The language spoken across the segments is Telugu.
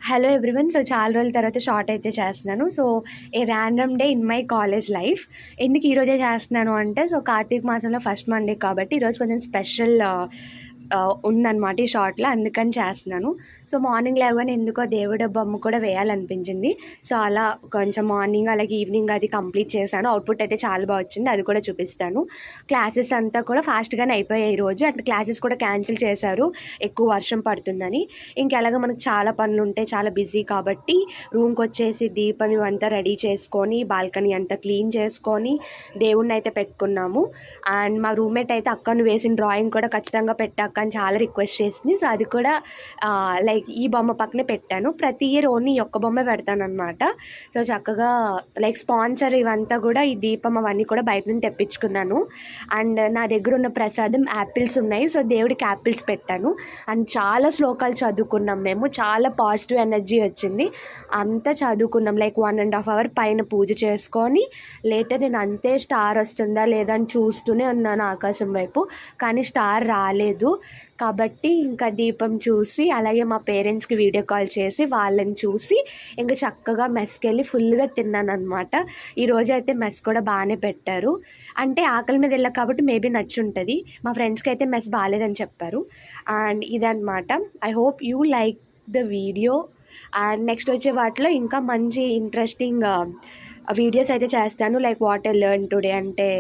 Hello everyone. సో, చాలా రోజుల తర్వాత షార్ట్ అయితే చేస్తున్నాను. So, A random day in my college life. ఎందుకు ఈరోజే చేస్తున్నాను అంటే, సో, కార్తీక మాసంలో ఫస్ట్ మండే కాబట్టి ఈరోజు కొంచెం స్పెషల్ ఉందన్నమాట ఈ షార్ట్‌లో, అందుకని చేస్తున్నాను. సో, మార్నింగ్ లేవగానే ఎందుకో దేవుడి బొమ్మ కూడా వేయాలనిపించింది. సో, అలా కొంచెం మార్నింగ్ అలాగే ఈవినింగ్ అది కంప్లీట్ చేశాను. అవుట్‌పుట్ అయితే చాలా బాగా వచ్చింది. అది కూడా చూపిస్తాను. క్లాసెస్ అంతా కూడా ఫాస్ట్‌గానే అయిపోయాయి ఈరోజు. అంటే క్లాసెస్ కూడా క్యాన్సిల్ చేశారు ఎక్కువ వర్షం పడుతుందని. ఇంకెలాగో మనకు చాలా పనులుంటాయి, చాలా బిజీ కాబట్టి రూమ్‌కొచ్చేసి దీపం ఇవంతా రెడీ చేసుకొని, బాల్కనీ అంతా క్లీన్ చేసుకొని, దేవుడినైతే పెట్టుకున్నాము. అండ్ మా రూమ్‌మేట్ అయితే అక్క నువ్వు వేసిన డ్రాయింగ్ కూడా ఖచ్చితంగా పెట్టక్క అని చాలా రిక్వెస్ట్ చేసింది. సో, అది కూడా లైక్ ఈ బొమ్మ పక్కనే పెట్టాను. ప్రతి ఇయర్ ఓన్లీ ఈ ఒక్క బొమ్మే పెడతాననమాట. సో, చక్కగా లైక్ స్పాన్సర్ ఇవంతా కూడా ఈ దీపం అవన్నీ కూడా బయట నుంచి తెప్పించుకున్నాను. అండ్ నా దగ్గర ఉన్న ప్రసాదం యాపిల్స్ ఉన్నాయి. సో, దేవుడికి యాపిల్స్ పెట్టాను. అండ్ చాలా శ్లోకాలు చదువుకున్నాం మేము. చాలా పాజిటివ్ ఎనర్జీ వచ్చింది. అంతా చదువుకున్నాం. లైక్ 1.5 అవర్ పైన పూజ చేసుకొని లేటర్ నేను అంతే స్టార్ వస్తుందా లేదా అని చూస్తూనే ఉన్నాను ఆకాశం వైపు. కానీ స్టార్ రాలేదు. కాబట్టి ఇంకా దీపం చూసి అలాగే మా పేరెంట్స్కి వీడియో కాల్ చేసి వాళ్ళని చూసి ఇంకా చక్కగా మెస్కి వెళ్ళి ఫుల్గా తిన్నానమాట. ఈరోజు అయితే మెస్ కూడా బాగానే పెట్టారు. అంటే ఆకలి మీద వెళ్ళా కాబట్టి మేబీ నచ్చుంటుంది. మా ఫ్రెండ్స్కి అయితే మెస్ బాగాలేదని చెప్పారు. అండ్ ఇదన్నమాట. I hope you like the video. And next వచ్చే వాటిలో ఇంకా మంచి ఇంట్రెస్టింగ్ వీడియోస్ అయితే చేస్తాను. Like what I learn today అంటే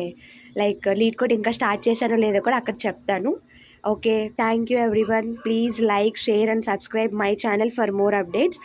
లైక్ లీడ్ కోడ్ ఇంకా స్టార్ట్ చేశానో లేదో కూడా అక్కడ చెప్తాను. Okay, thank you everyone. Please like, share and subscribe my channel for more updates.